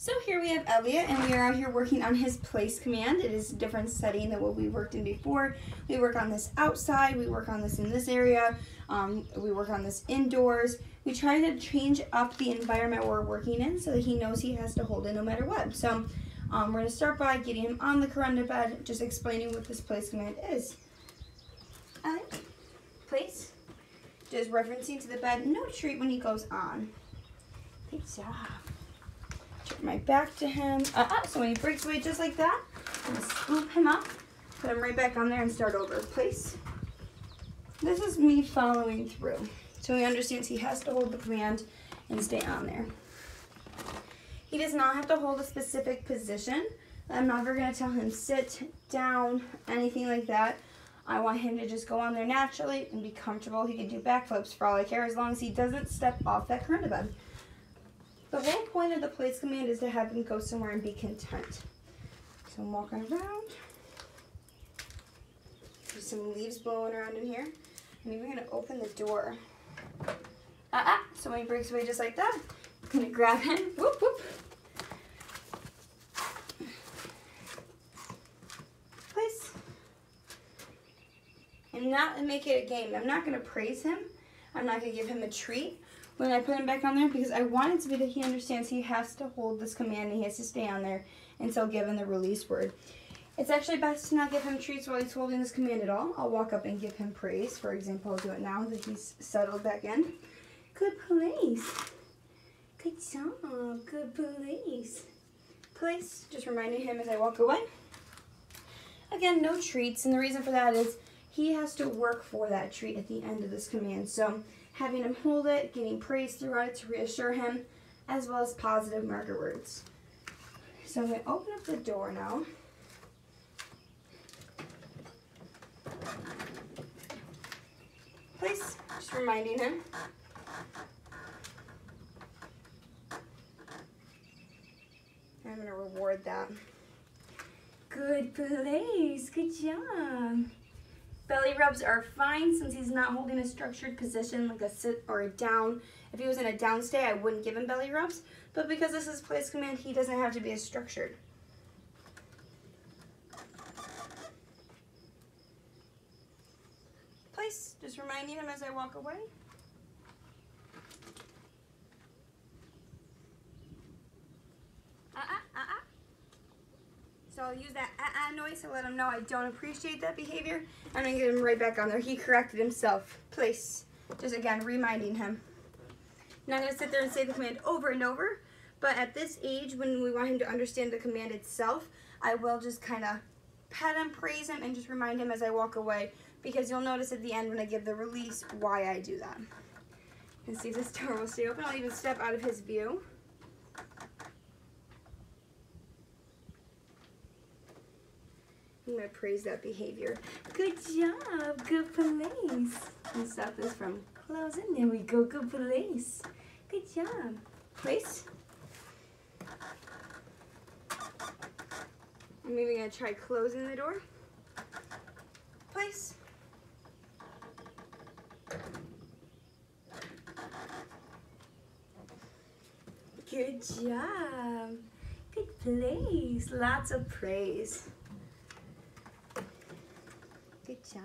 So here we have Elliot, and we are out here working on his place command. It is a different setting than what we worked in before. We work on this outside, we work on this in this area, we work on this indoors. We try to change up the environment we're working in so that he knows he has to hold it no matter what. So we're going to start by getting him on the corunda bed, just explaining what this place command is. Elliot, place. Just referencing to the bed, no treat when he goes on. Good job. Turn my back to him. So when he breaks away just like that, I'm going to scoop him up, put him right back on there and start over. Place. This is me following through. So he understands he has to hold the command and stay on there. He does not have to hold a specific position. I'm never going to tell him sit, down, anything like that. I want him to just go on there naturally and be comfortable. He can do backflips for all I care as long as he doesn't step off that corunda bed. The whole point of the place command is to have him go somewhere and be content. So I'm walking around. There's some leaves blowing around in here. I'm even going to open the door. So when he breaks away just like that, I'm going to grab him. Whoop, whoop. Place. And not make it a game. I'm not going to praise him. I'm not going to give him a treat when I put him back on there, because I want it to be that he understands he has to hold this command and he has to stay on there until given the release word. It's actually best to not give him treats while he's holding this command at all. I'll walk up and give him praise. For example, I'll do it now that he's settled back in. Good place. Good job. Good place. Place. Just reminding him as I walk away. Again, no treats, and the reason for that is he has to work for that treat at the end of this command. So having him hold it, getting praise throughout it to reassure him, as well as positive marker words. So I'm going to open up the door now. Place, just reminding him. I'm going to reward that. Good place, good job. Belly rubs are fine since he's not holding a structured position like a sit or a down. If he was in a down stay, I wouldn't give him belly rubs. But because this is place command, he doesn't have to be as structured. Place, just reminding him as I walk away. So I'll use that noise to let him know I don't appreciate that behavior. I'm going to get him right back on there. He corrected himself. Place. Just again, reminding him. I'm not going to sit there and say the command over and over, but at this age, when we want him to understand the command itself, I will just kind of pet him, praise him, and just remind him as I walk away, because you'll notice at the end when I give the release why I do that. You can see this door will stay open. I'll even step out of his view. I'm going to praise that behavior. Good job. Good place. And stop this from closing. There we go. Good place. Good job. Place. I'm even going to try closing the door. Place. Good job. Good place. Lots of praise. Good job.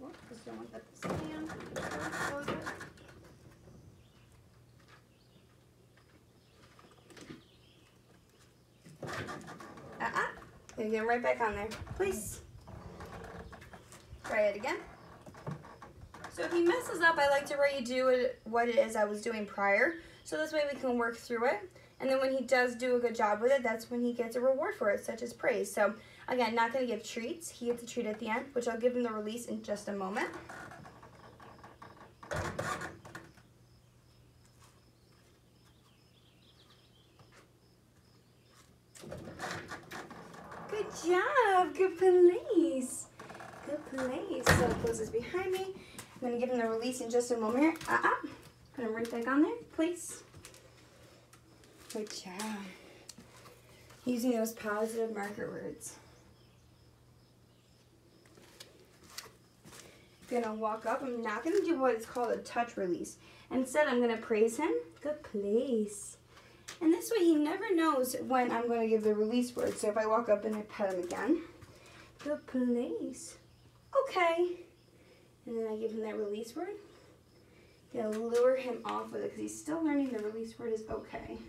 Oh, just don't want that to stand. Close it. And get right back on there. Please. Try it again. So if he messes up, I like to redo what it is I was doing prior. So this way we can work through it. And then when he does do a good job with it, that's when he gets a reward for it, such as praise. So again, not going to give treats. He gets a treat at the end, which I'll give him the release in just a moment. Good job. Good place. Good place. So I'll close this behind me. I'm going to give him the release in just a moment. Put him right back on there, please. Good job. Using those positive marker words. gonna walk up. I'm not gonna do what is called a touch release. Instead, I'm gonna praise him. Good place. And this way he never knows when I'm gonna give the release word. So if I walk up and I pet him again, good place. Okay. And then I give him that release word. Gonna lure him off with it because he's still learning the release word is okay.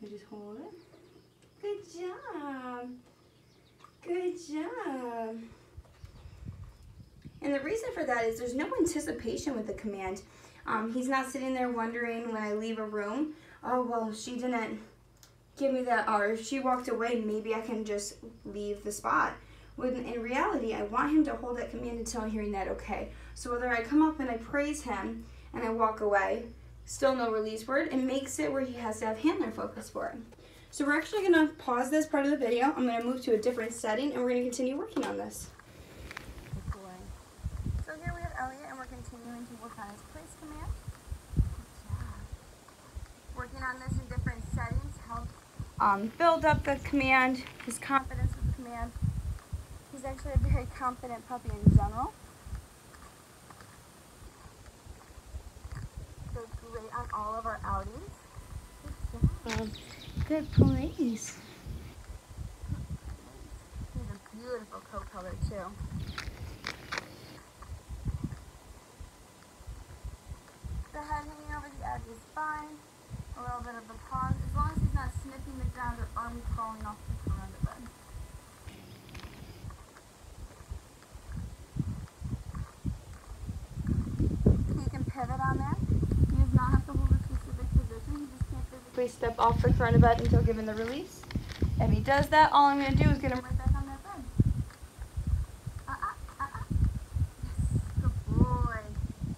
I just hold it. Good job. Good job. And the reason for that is there's no anticipation with the command. He's not sitting there wondering when I leave a room, oh, well, she didn't give me that, or if she walked away, maybe I can just leave the spot. When in reality, I want him to hold that command until I'm hearing that okay. So whether I come up and I praise him and I walk away, still no release word, it makes it where he has to have handler focus for it. So we're actually gonna pause this part of the video. I'm gonna move to a different setting and we're gonna continue working on this. So here we have Elliot and we're continuing to work on his place command. Good job. Working on this in different settings helps build up the command, his confidence with the command. He's actually a very confident puppy in general. Does great on all of our outings. Good job. Good place. He has a beautiful coat color too. The head hanging over the edge is fine. A little bit of a pause, as long as he's not sniffing the ground or arms falling off the front of the bed. He can pivot on there. He does not have to hold a specific position. He just can't physically Please step off the front of the bed until given the release. If he does that, all I'm going to do is get him right back on that bed. Yes, good boy.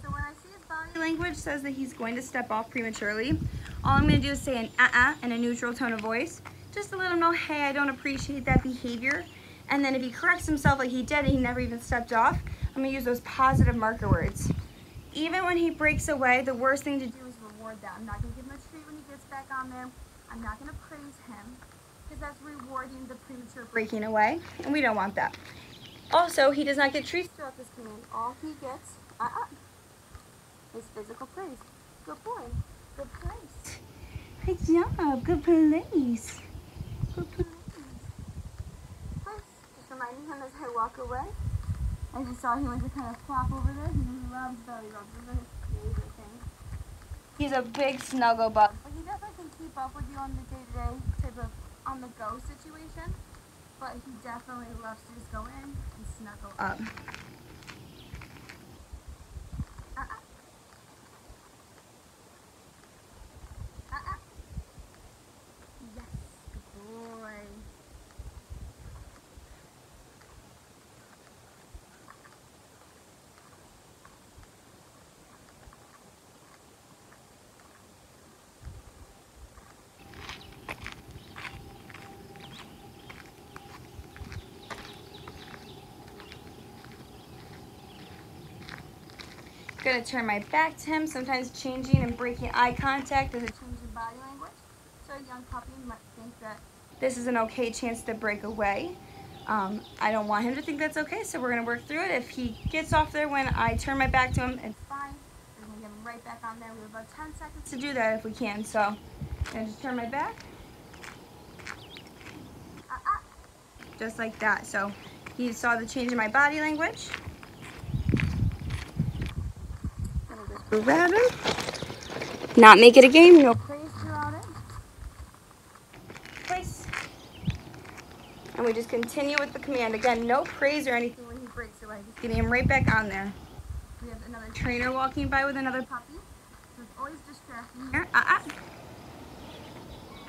So when I see his body language says that he's going to step off prematurely, all I'm going to do is say an in a neutral tone of voice, just to let him know, hey, I don't appreciate that behavior. And then if he corrects himself like he did and he never even stepped off, I'm going to use those positive marker words. Even when he breaks away, the worst thing to do is reward that. I'm not going to give him a treat when he gets back on there. I'm not going to praise him because that's rewarding the premature breaking away, and we don't want that. Also, he does not get treats throughout this command. All he gets is physical praise. Good boy. Good place. Good job. Good place. Good place. Just reminding him as I walk away. I just saw he went to kind of flop over there. He loves belly rubs. Those are his favorite things. He's a big snuggle bug. But he definitely can keep up with you on the day-to-day type of on-the-go situation. But he definitely loves to just go in and snuggle up. Yes, good boy. Gonna turn my back to him, sometimes changing and breaking eye contact as a change in body language. So a young puppy might think that this is an okay chance to break away. I don't want him to think that's okay, so we're gonna work through it. If he gets off there when I turn my back to him, it's fine. We're gonna get him right back on there. We have about 10 seconds to do that if we can. So I'm gonna just turn my back. Just like that. So he saw the change in my body language. Grab him. Not make it a game. No praise throughout it. Place. And we just continue with the command. Again, no praise or anything when he breaks away. Just getting him right back on there. We have another trainer walking by with another puppy. So it's always distracting. Here.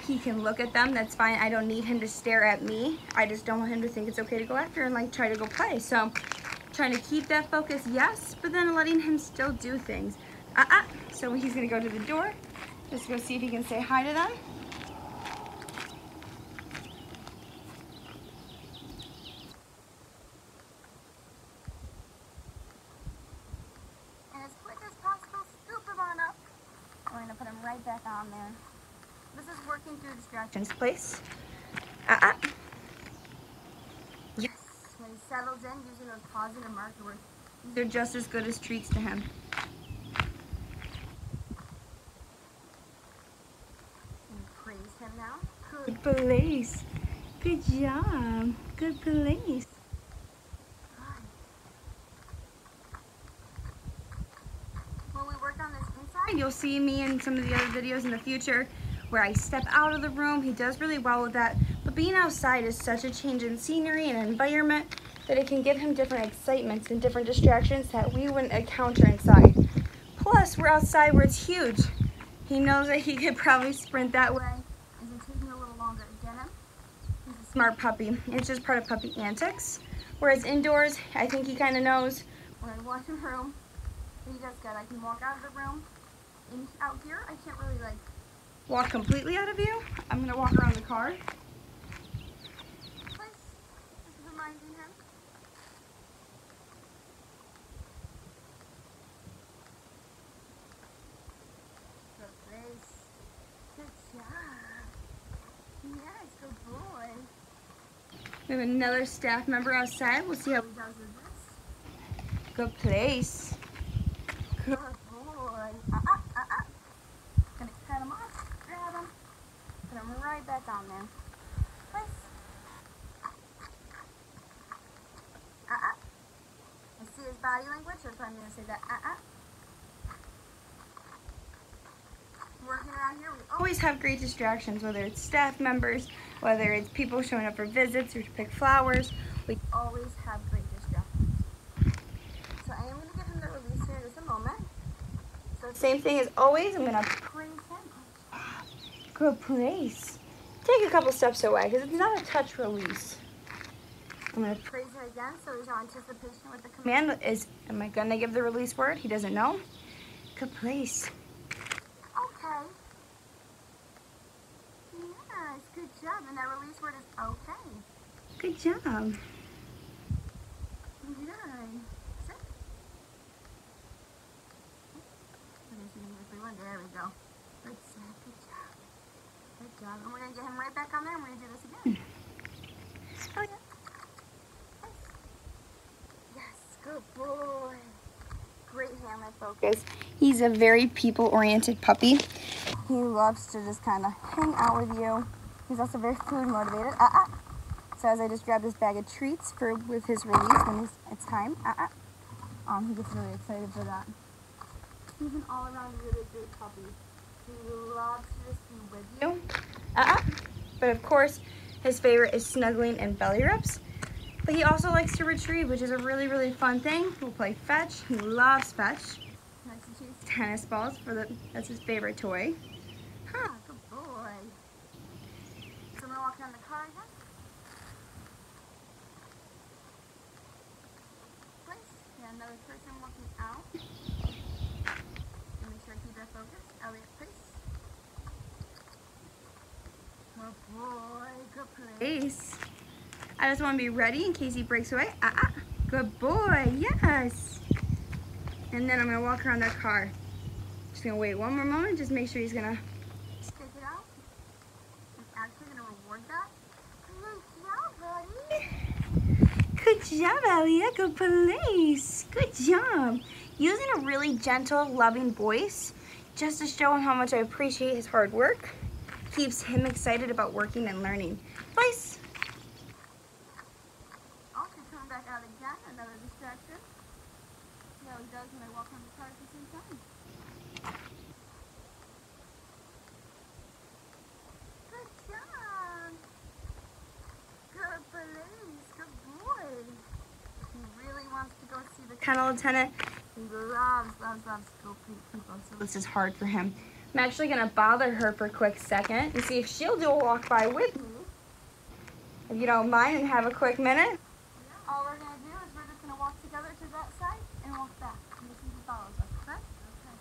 He can look at them. That's fine. I don't need him to stare at me. I just don't want him to think it's okay to go after and like try to go play. So trying to keep that focus, yes, but then letting him still do things. So he's gonna go to the door, just go see if he can say hi to them. And as quick as possible, scoop him on up. We're gonna put him right back on there. This is working through distractions. Place. when he settles in, using those positive marker words. They're just as good as treats to him. And praise him now. Good place. Good job. Good place. When we work on this inside, You'll see me in some of the other videos in the future where I step out of the room. He does really well with that. But being outside is such a change in scenery and environment that it can give him different excitements and different distractions that we wouldn't encounter inside. Plus, we're outside where it's huge. He knows that he could probably sprint that way. is it taking a little longer to get him? He's a smart puppy. It's just part of puppy antics. Whereas indoors, I think he kind of knows. When I watch his room, he does good. I can walk out of the room. And out here, I can't really like Walk completely out of view. I'm gonna walk around the car. place. Just reminding him. Good place. Good job. Yes, good boy. We have another staff member outside. We'll see how He does with this. good place. Good boy. Gonna cut him off, grab him, put him right back on there. Place. I see his body language, so I'm gonna say that. Working around here, we Always have great distractions, whether it's staff members, whether it's people showing up for visits or to pick flowers. We always have great distractions. So I am gonna give him the release here in just a moment. So same thing as always. I'm gonna praise him. good place. Take a couple steps away because it's not a touch release. I'm gonna Praise him again, so there's no anticipation with the command. command is, am I gonna give the release word? He doesn't know. Good place. Okay. Yes, good job. And that release word is okay. Good job. Good. Sit. There we go. Good set. Good job. Good job. And we're going to get him right back on there and we're going to do this again. Oh, yeah. Yes, good boy. Great hand-eye focus. He's a very people-oriented puppy. He loves to just kind of hang out with you. He's also very food motivated. So as I just grabbed this bag of treats with his release when it's time. He gets really excited for that. He's an all-around really great puppy. He loves to just be with you. But of course, his favorite is snuggling and belly rubs. But he also likes to retrieve, which is a really, really fun thing. We'll play fetch. He loves fetch. Nice to choose. Tennis balls, that's his favorite toy. Huh, good boy. So I'm going to walk around the car again. Place. Yeah, another person walking out. And make sure I keep that focus. Elliot, please. Good boy. Good play. Ace. I just want to be ready in case he breaks away. Good boy, yes. And then I'm going to walk around that car. Just going to wait one more moment, just make sure he's going to. Stick it out. I'm actually going to reward that. Good job, buddy. Good job, Elliot. Good place. Good job. Using a really gentle, loving voice just to show him how much I appreciate his hard work keeps him excited about working and learning. Place. Also coming back out again, another distraction. See how he does when I walk on the car at the same time. Good job. Good place. Good boy. He really wants to go see the Kennel attendant. He loves to go meet people. So This is hard for him. I'm actually going to bother her for a quick second and see if she'll do a walk by with me. If you don't mind and have a quick minute. all we're going to do is we're just going to walk together to that side and walk back. And this is who follows us, okay? Okay.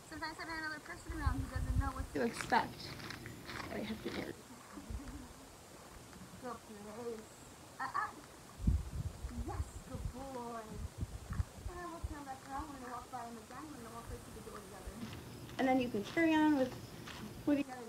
Sometimes I have another person around who doesn't know what To expect. I have to do. Good place. Yes, good boy. And then we'll turn back around. We're going to walk by him again. We're going to walk right to the door together. And then you can carry on with what you Gotta do.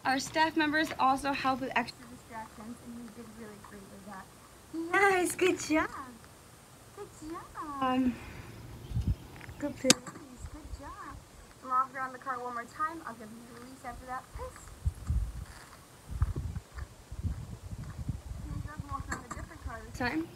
Our staff members also help with extra distractions, and you did really great with that. Yes, good job. Good job. Good please. Good job. I'm off around the car one more time. I'll give you a release after that. Piss. I'm walking on a different car this Time.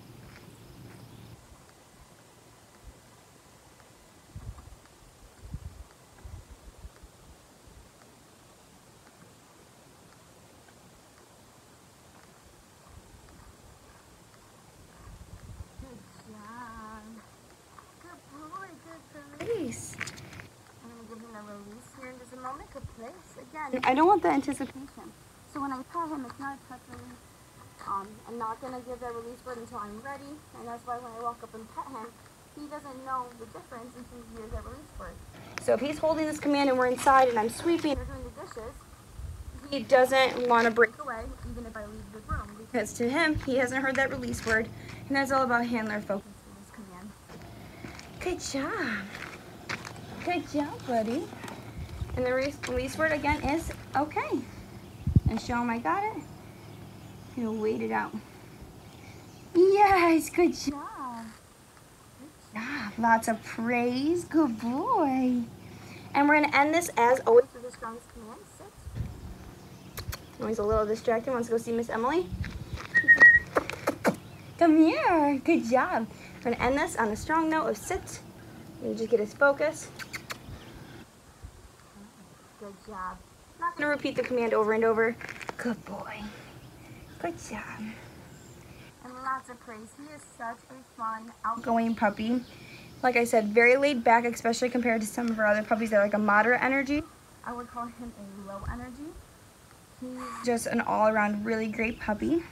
Release. I'm going to give him a release here in just a moment. Good place. Again, I don't want the anticipation. so when I pet him, it's not a touch release. I'm not going to give that release word until I'm ready, and that's why when I walk up and pet him, he doesn't know the difference until he hears that release word. So if he's holding this command and we're inside and I'm sweeping, They're doing the dishes. he doesn't want to break Away, even if I leave the room. because to him, he hasn't heard that release word, and that's all about handler focus. This command. Good job. Good job, buddy. And the release word again is okay. And show him I got it. He'll wait it out. Yes, good job. Good job. Lots of praise. Good boy. And we're going to end this as always with the strongest command. Sit. Oh, he's a little distracted. Wants to go see Miss Emily. Come here. Good job. We're going to end this on a strong note of sit. And just get his focus. Good job. Not going to repeat the command over and over. Good boy. Good job. And lots of praise. He is such a fun, Outgoing puppy. Like I said, very laid back, especially compared to some of our other puppies that are like a moderate energy. I would call him a low energy. He's Just an all-around really great puppy.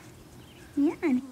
Yeah, and